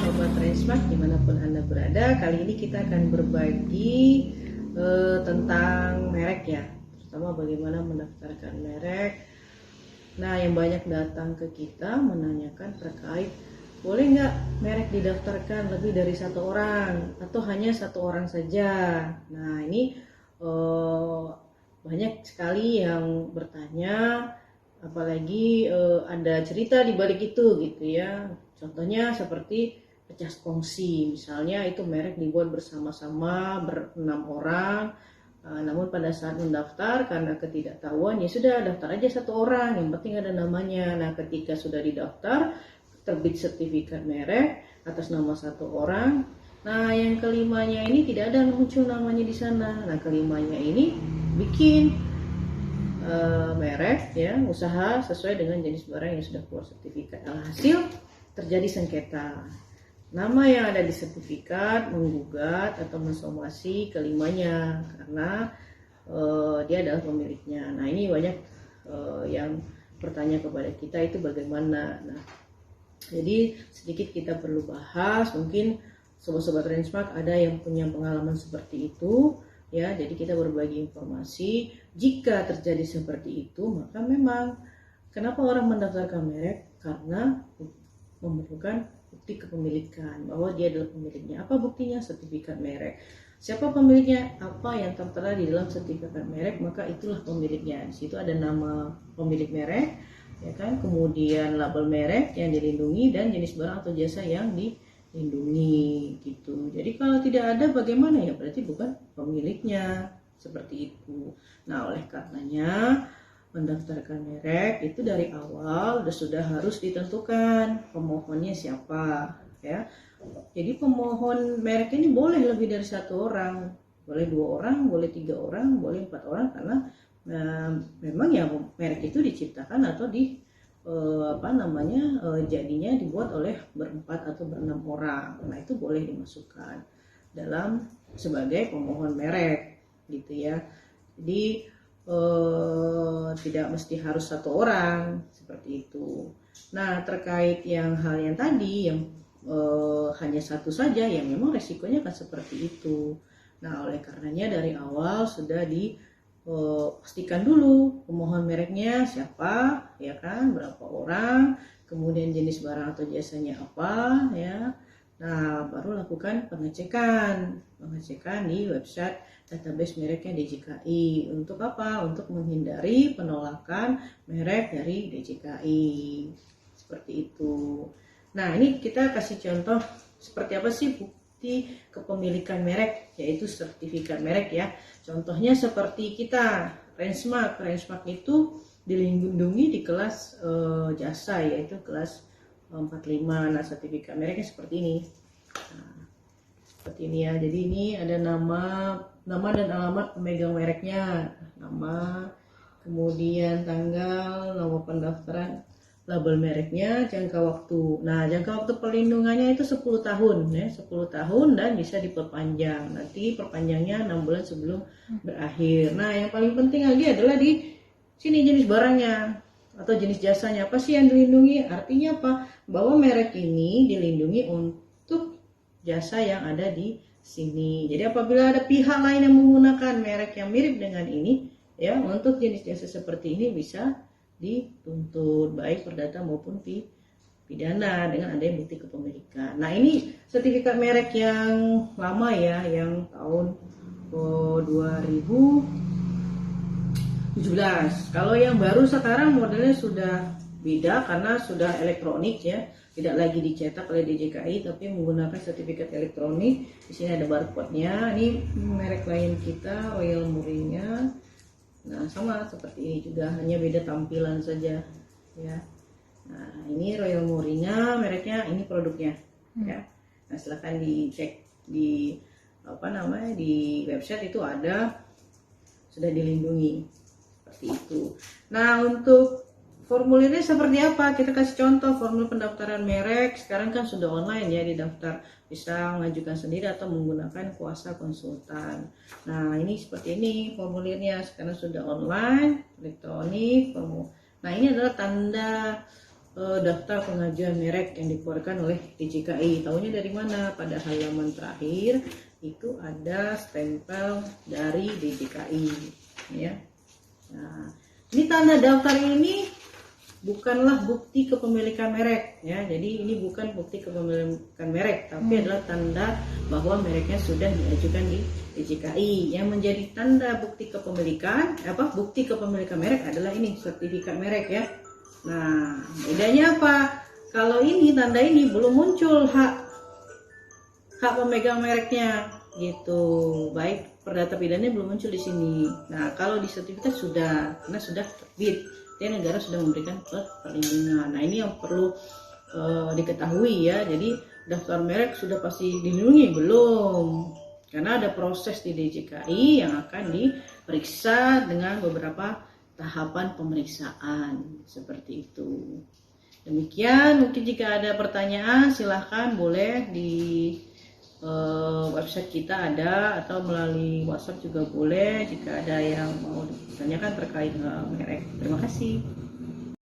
Sobat Transmart dimanapun Anda berada. Kali ini kita akan berbagi tentang merek ya, terutama bagaimana mendaftarkan merek. Nah, yang banyak datang ke kita menanyakan terkait boleh nggak merek didaftarkan lebih dari satu orang atau hanya satu orang saja. Nah, ini banyak sekali yang bertanya, apalagi ada cerita di balik itu gitu ya. Contohnya seperti pecah kongsi, misalnya itu merek dibuat bersama-sama berenam orang, namun pada saat mendaftar karena ketidaktahuan ya sudah daftar aja satu orang, yang penting ada namanya. Nah, ketika sudah didaftar terbit sertifikat merek atas nama satu orang. Nah, yang kelimanya ini tidak ada muncul namanya di sana. Nah, kelimanya ini bikin merek ya, usaha sesuai dengan jenis barang yang sudah keluar sertifikat. Alhasil terjadi sengketa. Nama yang ada di sertifikat menggugat atau mensomasi kelimanya karena dia adalah pemiliknya. Nah, ini banyak yang bertanya kepada kita itu bagaimana. Nah, jadi sedikit kita perlu bahas, mungkin sobat-sobat Transmart ada yang punya pengalaman seperti itu ya. Jadi kita berbagi informasi. Jika terjadi seperti itu, maka memang kenapa orang mendaftarkan merek? Karena memerlukan bukti kepemilikan bahwa dia adalah pemiliknya. Apa buktinya? Sertifikat merek. Siapa pemiliknya? Apa yang tertera di dalam sertifikat merek, maka itulah pemiliknya. Di situ ada nama pemilik merek, ya kan? Kemudian label merek yang dilindungi dan jenis barang atau jasa yang dilindungi gitu. Jadi kalau tidak ada bagaimana ya? Berarti bukan pemiliknya, seperti itu. Nah, oleh karenanya mendaftarkan merek itu dari awal sudah harus ditentukan pemohonnya siapa ya. Jadi pemohon merek ini boleh lebih dari satu orang, boleh 2 orang, boleh 3 orang, boleh 4 orang, karena memang ya merek itu diciptakan atau jadinya dibuat oleh berempat atau berenam orang. Nah, itu boleh dimasukkan dalam sebagai pemohon merek gitu ya. Jadi tidak mesti harus satu orang seperti itu. Nah, terkait hal yang tadi yang hanya satu saja, yang memang resikonya kan seperti itu. Nah, oleh karenanya dari awal sudah pastikan dulu pemohon mereknya siapa, ya kan, berapa orang, kemudian jenis barang atau jasanya apa, ya. Nah, baru lakukan pengecekan di website database mereknya DJKI. Untuk apa? Untuk menghindari penolakan merek dari DJKI. Seperti itu. Nah, ini kita kasih contoh seperti apa sih bukti kepemilikan merek, yaitu sertifikat merek ya. Contohnya seperti kita Transmart itu dilindungi di kelas jasa, yaitu kelas 45. Nah, sertifikat mereknya seperti ini. Nah, seperti ini ya. Jadi ini ada nama dan alamat pemegang mereknya, nama, kemudian tanggal, nama pendaftaran, label mereknya, jangka waktu. Nah, jangka waktu perlindungannya itu 10 tahun ya, 10 tahun dan bisa diperpanjang. Nanti perpanjangnya 6 bulan sebelum berakhir. Nah, yang paling penting lagi adalah di sini jenis barangnya atau jenis jasanya. Apa sih yang dilindungi? Artinya apa? Bahwa merek ini dilindungi untuk jasa yang ada di sini. Jadi apabila ada pihak lain yang menggunakan merek yang mirip dengan ini ya, untuk jenis jasa seperti ini bisa dituntut baik perdata maupun pidana dengan adanya bukti kepemilikan. Nah, ini sertifikat merek yang lama ya, yang tahun 2017. Kalau yang baru sekarang modelnya sudah beda karena sudah elektronik ya, tidak lagi dicetak oleh DJKI tapi menggunakan sertifikat elektronik. Di sini ada barcode-nya. Ini merek lain kita, Royal Murinya. Nah, sama seperti ini juga, hanya beda tampilan saja ya. Nah, ini Royal Murinya, mereknya, ini produknya ya. Nah, silahkan dicek di di website itu ada, sudah dilindungi. Seperti itu. Nah, untuk formulirnya seperti apa? Kita kasih contoh formulir pendaftaran merek. Sekarang kan sudah online ya, didaftar, bisa mengajukan sendiri atau menggunakan kuasa konsultan. Nah, ini seperti ini formulirnya. Sekarang sudah online, elektronik. Nah, ini adalah tanda daftar pengajuan merek yang dikeluarkan oleh DJKI. Tahunya dari mana? Pada halaman terakhir itu ada stempel dari DJKI, ya. Nah, ini tanda daftar ini bukanlah bukti kepemilikan merek, ya. Jadi ini bukan bukti kepemilikan merek, tapi adalah tanda bahwa mereknya sudah diajukan di DJKI. Yang menjadi tanda bukti kepemilikan, bukti kepemilikan merek adalah ini sertifikat merek, ya. Nah, bedanya apa? Kalau ini tanda ini belum muncul hak pemegang mereknya, gitu. Baik perdata pidananya belum muncul di sini. Nah, kalau di sertifikat sudah, karena sudah terbit, dan negara sudah memberikan perlindungan. Nah, ini yang perlu diketahui, ya. Jadi daftar merek sudah pasti dilindungi belum? Karena ada proses di DJKI yang akan diperiksa dengan beberapa tahapan pemeriksaan seperti itu. Demikian, mungkin jika ada pertanyaan silahkan boleh di website kita ada, atau melalui WhatsApp juga boleh jika ada yang mau ditanyakan terkait merek. Terima kasih.